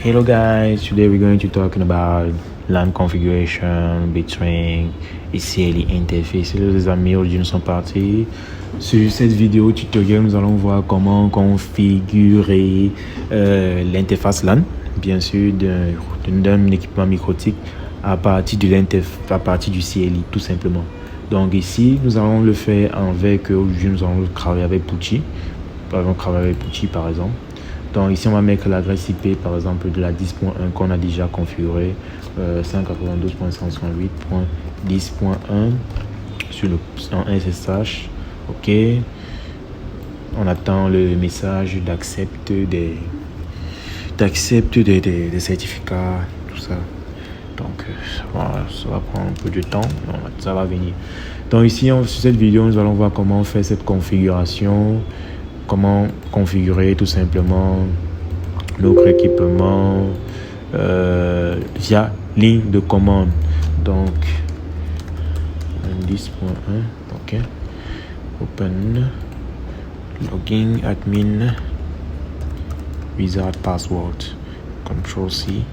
Hello guys, today we're going to talking about LAN configuration between CLI interface. Les amis, aujourd'hui nous sommes partis. Sur cette vidéo tutoriel, nous allons voir comment configurer l'interface LAN, bien sûr, d'un équipement microtique à partir du CLI, tout simplement. Donc ici, nous allons le faire avec, aujourd'hui nous allons travailler avec Putty. Par exemple. Donc ici, on va mettre l'adresse IP, par exemple, de la 10.1 qu'on a déjà configurée, 192.168.10.1 sur le SSH. OK. On attend le message d'accepte des certificats, tout ça. Donc, ça va prendre un peu de temps, ça va venir. Donc ici, sur cette vidéo, nous allons voir comment faire cette configuration. Comment configurer tout simplement notre équipement via ligne de commande. Donc 10.1, ok, open login admin wizard password, control C,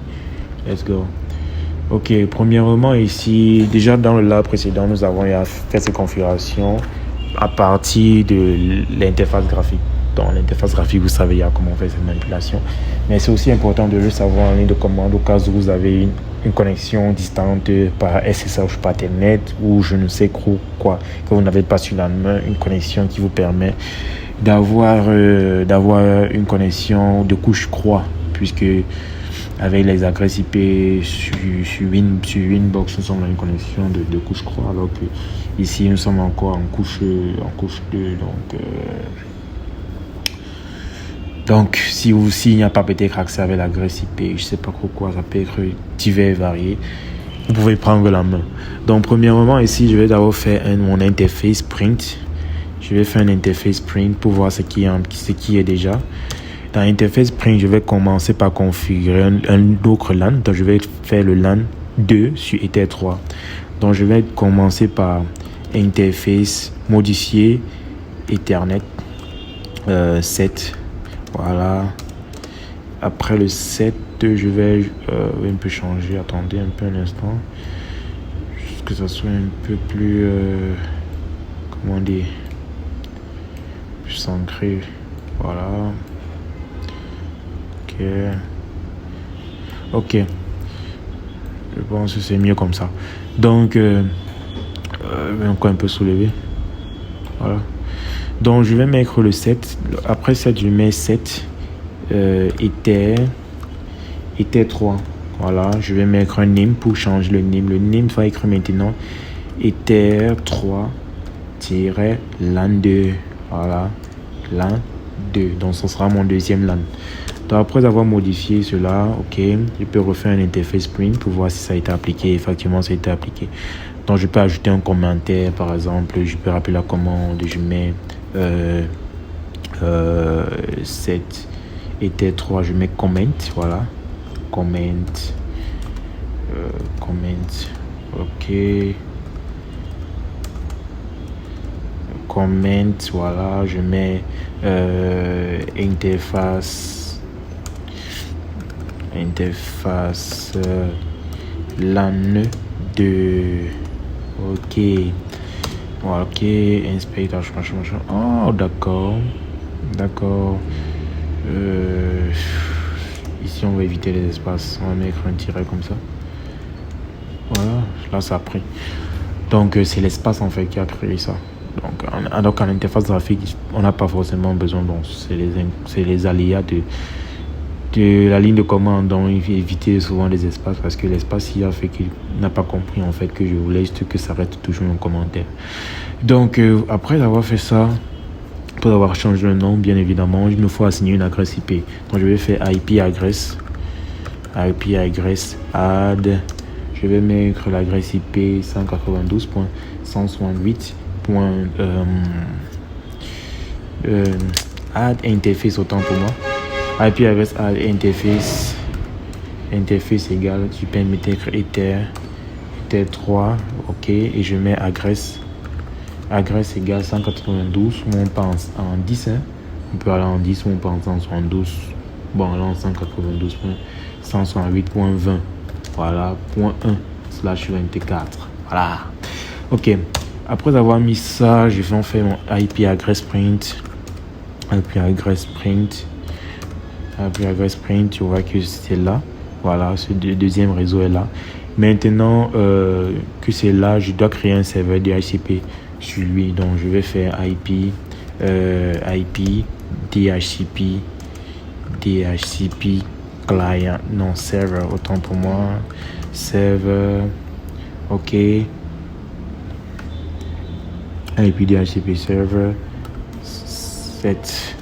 let's go. Ok, premièrement ici, déjà dans le lab précédent, nous avons fait cette configuration à partir de l'interface graphique. Dans l'interface graphique, vous savez, il y a comment faire cette manipulation. Mais c'est aussi important de le savoir en ligne de commande au cas où vous avez une connexion distante par SSH, par Telnet ou je ne sais quoi, que vous n'avez pas sur la main, une connexion qui vous permet d'avoir une connexion de couche croix, puisque avec les adresses IP sur Winbox, nous sommes dans une connexion de couche croix, alors que ici nous sommes encore en couche 2. Donc s'il n'y a pas peut-être accès avec l'adresse IP, je sais pas pourquoi, ça peut être divers et varié, vous pouvez prendre la main. Donc premièrement ici, je vais d'abord faire mon interface print. Je vais faire un interface print pour voir ce qui est déjà. Dans l'interface print, je vais commencer par configurer un autre LAN. Donc, je vais faire le LAN 2 sur Ether 3. Donc, je vais commencer par interface modifier Ethernet 7. Voilà. Après le 7, je vais un peu changer. Attendez un peu un instant. Juste que ça soit un peu plus... comment dire, plus centré. Voilà. Ok, je pense que c'est mieux comme ça. Donc encore un peu soulevé, voilà. Donc je vais mettre le 7. Après 7, je mets 7 Ether 3. Voilà, je vais mettre un name pour changer le name. Le name va écrire maintenant Ether 3-LAN 2. Voilà, LAN 2. Donc ce sera mon deuxième LAN. Donc après avoir modifié cela, ok, je peux refaire un interface print pour voir si ça a été appliqué. Effectivement, ça a été appliqué. Donc je peux ajouter un commentaire, par exemple. Je peux rappeler la commande. Je mets 7 Ether 3. Je mets comment, voilà, comment, ok, comment, voilà. Je mets interface LAN 2. Ok, voilà, ok, inspect machin. Oh, d'accord. Ici on va éviter les espaces, on va mettre un tiret comme ça. Voilà, là ça a pris. Donc c'est l'espace en fait qui a créé ça. Donc en interface graphique, on n'a pas forcément besoin. Donc c'est les aléas de la ligne de commande. Donc éviter souvent les espaces, parce que l'espace il a fait qu'il n'a pas compris en fait que je voulais juste que ça reste toujours un commentaire. Donc après avoir fait ça, pour avoir changé le nom, bien évidemment, il me faut assigner une adresse IP. Donc je vais faire IP address add. Je vais mettre l'adresse IP 192.168. Add interface, autant pour moi. IP address add interface égale, tu peux mettre Ether 3, ok, et je mets adresse égale 192, ou on pense en 10, hein. On peut aller en 10 ou on pense en 72, Bon, là, 192.168.20. Voilà, .1/24. Voilà. Ok. Après avoir mis ça, je vais en faire mon IP address print. IP address print. Tu vois que c'est là. Voilà, ce deuxième réseau est là. Maintenant que c'est là, je dois créer un serveur DHCP sur lui. Donc, je vais faire IP DHCP client, non server, autant pour moi. Server, ok. IP DHCP server 7.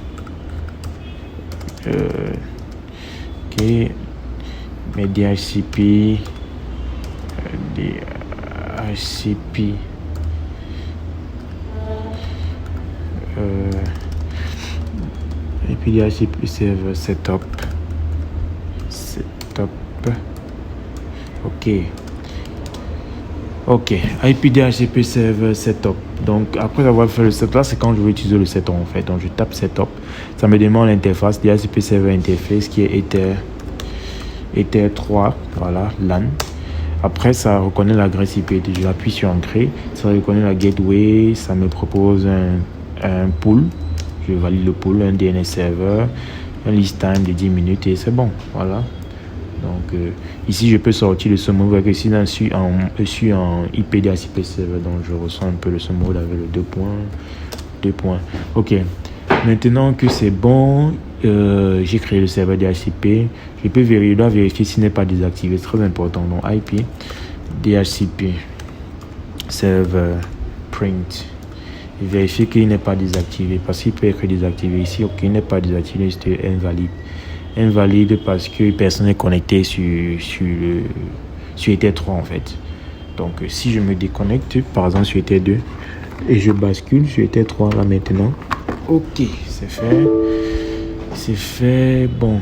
Ok. Mais DHCP IP DHCP server setup. Ok, IP DHCP server setup. Donc après avoir fait le setup, là c'est quand je vais utiliser le setup en fait. Donc je tape setup, ça me demande l'interface DHCP server interface qui est Ether 3, voilà, LAN. Après ça reconnaît l'adresse IP, j'appuie sur entrée, ça reconnaît la gateway, ça me propose un pool, je valide le pool, un DNS server, un list time de 10 minutes et c'est bon, voilà. Donc ici je peux sortir le summary que si je suis en IP DHCP server, donc je reçois un peu le summary avec le 2 points. Ok, maintenant que c'est bon, j'ai créé le serveur DHCP, je dois vérifier s'il n'est pas désactivé, c'est très important. Donc IP DHCP server print, vérifier qu'il n'est pas désactivé parce qu'il peut être désactivé ici. Ok, il n'est pas désactivé, c'est invalide parce que personne n'est connecté sur Ether 3 en fait. Donc si je me déconnecte par exemple sur Ether 2 et je bascule sur Ether 3 là maintenant, ok, c'est fait. Bon,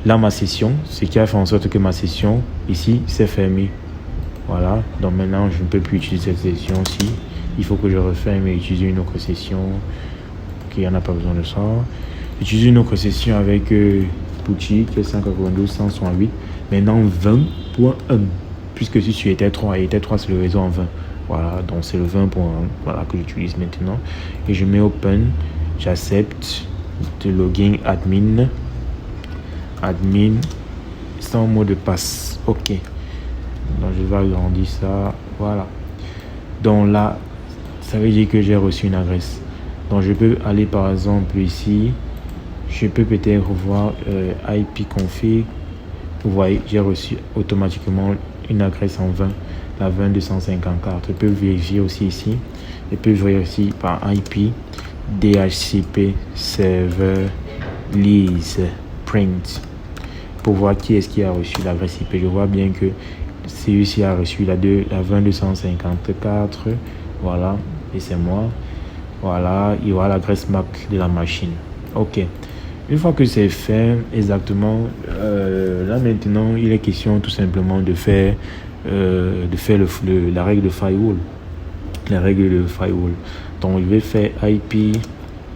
là ma session, ce qui a fait en sorte que ma session ici s'est fermée. Voilà, donc maintenant je ne peux plus utiliser cette session-ci. Il faut que je referme et utiliser une autre session. Ok, on n'a pas besoin de ça. J'utilise une autre session avec Pucci qui est 192.168. Maintenant 20.1. Puisque si tu Ether 3, Ether 3 c'est le réseau en 20. Voilà, donc c'est le 20.1 voilà, que j'utilise maintenant. Et je mets open. J'accepte de login admin sans mot de passe. Ok. Donc je vais agrandir ça. Voilà. Donc là, ça veut dire que j'ai reçu une adresse. Donc je peux aller par exemple ici. Je peux peut-être revoir IP config. Vous voyez, j'ai reçu automatiquement une adresse en 20, la 202.154. Je peux vérifier aussi ici. Je peux vérifier par IP DHCP server list print pour voir qui est-ce qui a reçu l'adresse IP. Je vois bien que celui-ci a reçu la 202.154. Voilà, et c'est moi. Voilà, il y aura l'adresse MAC de la machine. Ok. Une fois que c'est fait, exactement, là maintenant, il est question tout simplement de faire la règle de firewall. La règle de firewall. Donc, je vais faire IP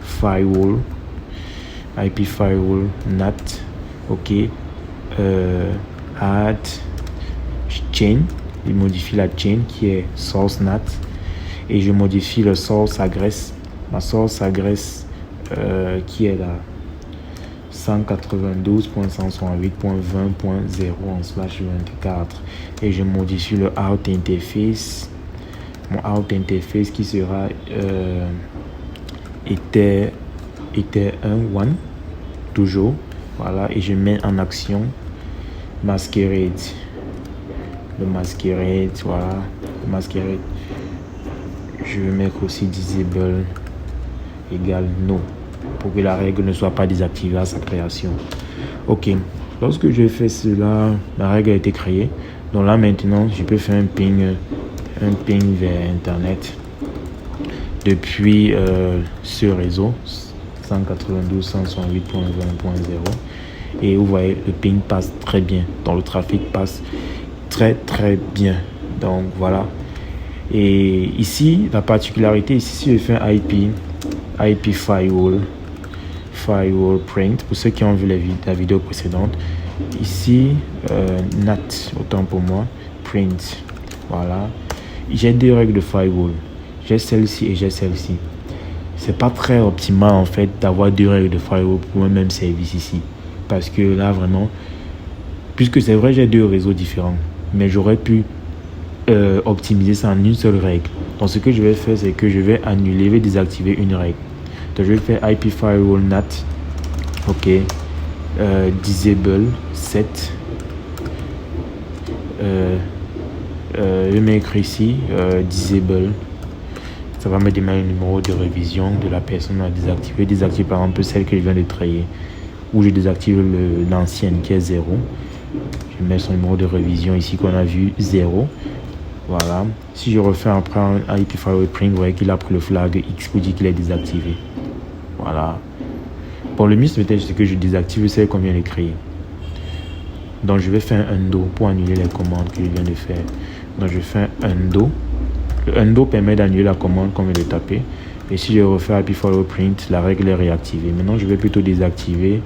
firewall NAT. Ok. Add chain. Il modifie la chain qui est source NAT. Et je modifie le source address. Ma source address qui est là. 192.168.20.0/24 et je modifie le out interface, mon out interface qui sera Ether 1 toujours, voilà, et je mets en action masquerade, voilà, masquerade. Je vais mettre aussi disable égale no pour que la règle ne soit pas désactivée à sa création. Ok, lorsque je fais cela, la règle a été créée. Donc là maintenant, je peux faire un ping vers Internet depuis ce réseau 192.168.20.0 et vous voyez le ping passe très bien. Donc le trafic passe très bien. Donc voilà. Et ici, la particularité, ici, si je fais un IP firewall firewall print. Pour ceux qui ont vu la vidéo précédente, ici NAT, autant pour moi, print. Voilà, j'ai deux règles de firewall, j'ai celle-ci et j'ai celle-ci. C'est pas très optimal en fait d'avoir deux règles de firewall pour un même service ici, parce que là vraiment, puisque c'est vrai j'ai deux réseaux différents, mais j'aurais pu optimiser ça en une seule règle. Donc ce que je vais faire, c'est que je vais annuler, je vais désactiver une règle. Donc je vais faire IP firewall NAT, ok, disable set, je vais mettre ici disable. Ça va me demander le numéro de révision de la personne à désactiver. Désactiver par exemple celle que je viens de traiter, ou je désactive l'ancienne qui est 0. Je mets son numéro de révision ici qu'on a vu 0. Voilà. Si je refais après un IP firewall print, vous voyez qu'il a pris le flag X pour dire qu'il est désactivé. Voilà. Bon, le mieux peut-être c'est que je désactive celle qu'on vient de créer. Donc je vais faire un undo pour annuler les commandes que je viens de faire. Donc je fais un undo. Le undo permet d'annuler la commande qu'on vient de taper. Et si je refais IP firewall print, la règle est réactivée. Maintenant je vais plutôt désactiver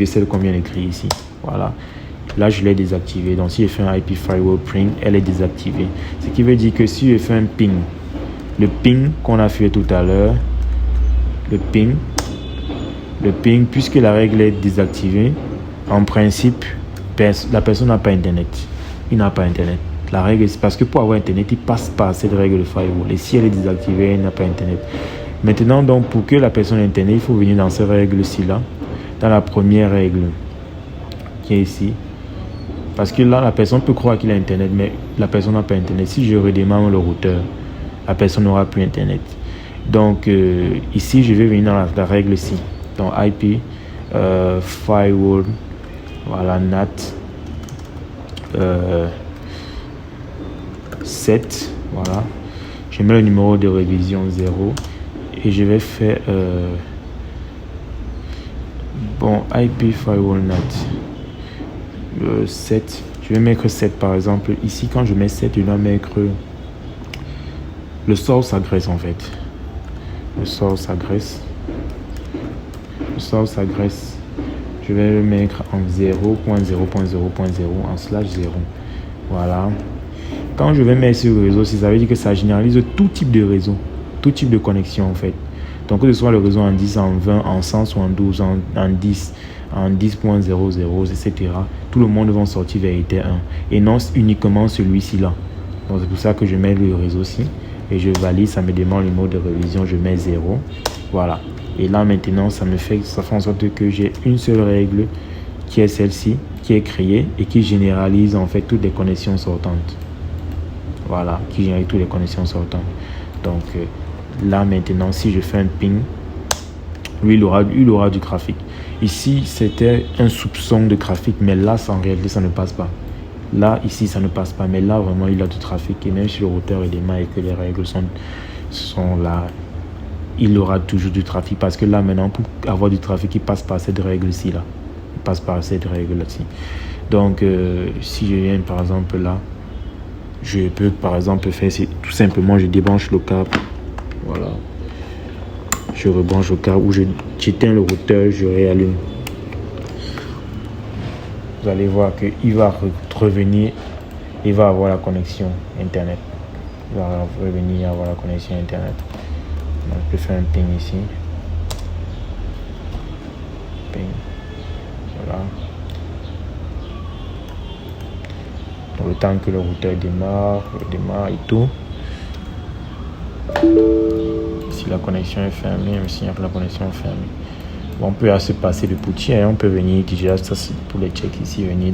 celle qu'on vient d'écrire ici. Voilà. Là, je l'ai désactivée. Donc, si je fais un IP firewall print, elle est désactivée. Ce qui veut dire que si je fais un ping, le ping qu'on a fait tout à l'heure, le ping, puisque la règle est désactivée, en principe, la personne n'a pas Internet. Il n'a pas Internet. La règle, c'est parce que pour avoir Internet, il passe par cette règle de firewall. Et si elle est désactivée, elle n'a pas Internet. Maintenant, donc, pour que la personne ait Internet, il faut venir dans cette règle-ci, là, dans la première règle qui est ici. Parce que là, la personne peut croire qu'il a Internet, mais la personne n'a pas Internet. Si je redémarre le routeur, la personne n'aura plus Internet. Donc, ici, je vais venir dans la règle ici. Donc, IP, firewall, voilà, NAT, 7, voilà. Je mets le numéro de révision 0 et je vais faire, bon, IP, firewall, NAT. 7, je vais mettre 7 par exemple. Ici, quand je mets 7, je dois mettre le source address en fait. Le source address. Je vais le mettre en 0.0.0.0 en slash 0. Voilà. Quand je vais mettre sur le réseau, ça veut dire que ça généralise tout type de réseau, tout type de connexion en fait. Donc que ce soit le réseau en 10, en 20, en 100 ou en 12, en 10, en 10.00, etc. Tout le monde va sortir vérité 1 et non uniquement celui-ci là. Donc c'est pour ça que je mets le réseau-ci et je valide, ça me demande le mot de révision, je mets 0. Voilà. Et là maintenant, ça fait en sorte que j'ai une seule règle qui est celle-ci, qui est créée et qui généralise en fait toutes les connexions sortantes. Voilà, qui généralise toutes les connexions sortantes. Donc là maintenant, si je fais un ping, lui il aura du trafic. Ici c'était un soupçon de trafic, mais là en réalité ça ne passe pas. Là ici ça ne passe pas, mais là vraiment il a du trafic. Et même si le routeur est démarré et que les règles sont là, il aura toujours du trafic, parce que là maintenant pour avoir du trafic il passe par cette règle ci là. Il passe par cette règle là-ci. Donc si je viens par exemple là, je peux par exemple faire tout simplement, je débranche le câble. Voilà. Je rebranche au câble, ou j'éteins le routeur, je réallume. Vous allez voir qu'il va revenir, il va avoir la connexion Internet. Il va revenir avoir la connexion Internet. Donc je peux faire un ping ici. Ping. Voilà. Donc le temps que le routeur démarre et tout. Si la connexion est fermée, il me signale que la connexion est fermée. Bon, on peut se passer de poutier, hein. On peut venir déjà, ça c'est pour les checks ici, venir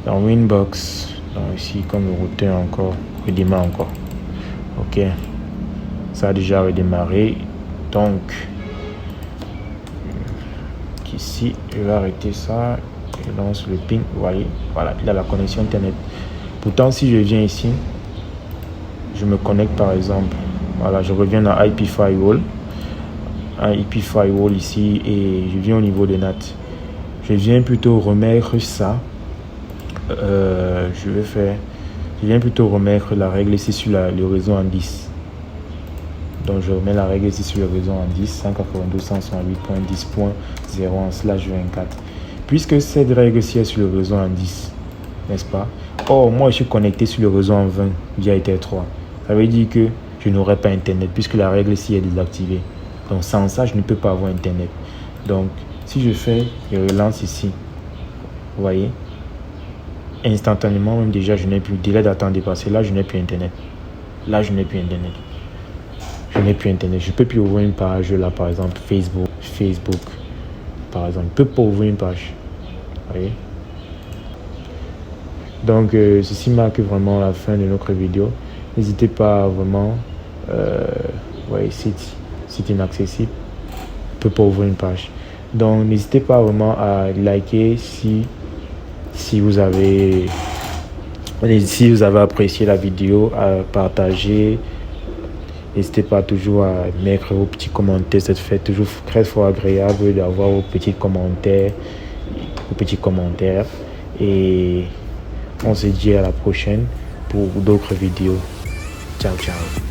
dans Winbox. Donc ici, comme le routeur encore redémarre encore. Ok, ça a déjà redémarré. Donc ici, je vais arrêter ça. Je lance le ping. Vous voyez, voilà, il a la connexion Internet. Pourtant, si je viens ici, je me connecte par exemple. Voilà, je reviens dans IP Firewall. Un IP Firewall ici et je viens au niveau de NAT. Je viens plutôt remettre ça. Je viens plutôt remettre la règle ici sur le réseau en 10. Donc je remets la règle ici sur le réseau en 10, 192.168.10.0/24. Puisque cette règle-ci est sur le réseau en 10, n'est-ce pas? Or, moi je suis connecté sur le réseau en 20 via Ether 3. Ça veut dire que je n'aurai pas Internet puisque la règle ici est désactivée. Donc sans ça, je ne peux pas avoir Internet. Donc si je fais et relance ici, vous voyez, instantanément, même déjà, je n'ai plus délai d'attente dépassé. Là, je n'ai plus Internet. Là, je n'ai plus Internet. Je n'ai plus Internet. Je ne peux plus ouvrir une page, là, par exemple, Facebook, par exemple. Je ne peux pas ouvrir une page. Vous voyez? Donc, ceci marque vraiment la fin de notre vidéo. N'hésitez pas vraiment... vous voyez, site inaccessible. Je ne peux pas ouvrir une page. Donc, n'hésitez pas vraiment à liker si vous avez apprécié la vidéo, à partager. N'hésitez pas toujours à mettre vos petits commentaires. Ça fait toujours très fort agréable d'avoir vos petits commentaires. Et on se dit à la prochaine pour d'autres vidéos. Ciao, ciao.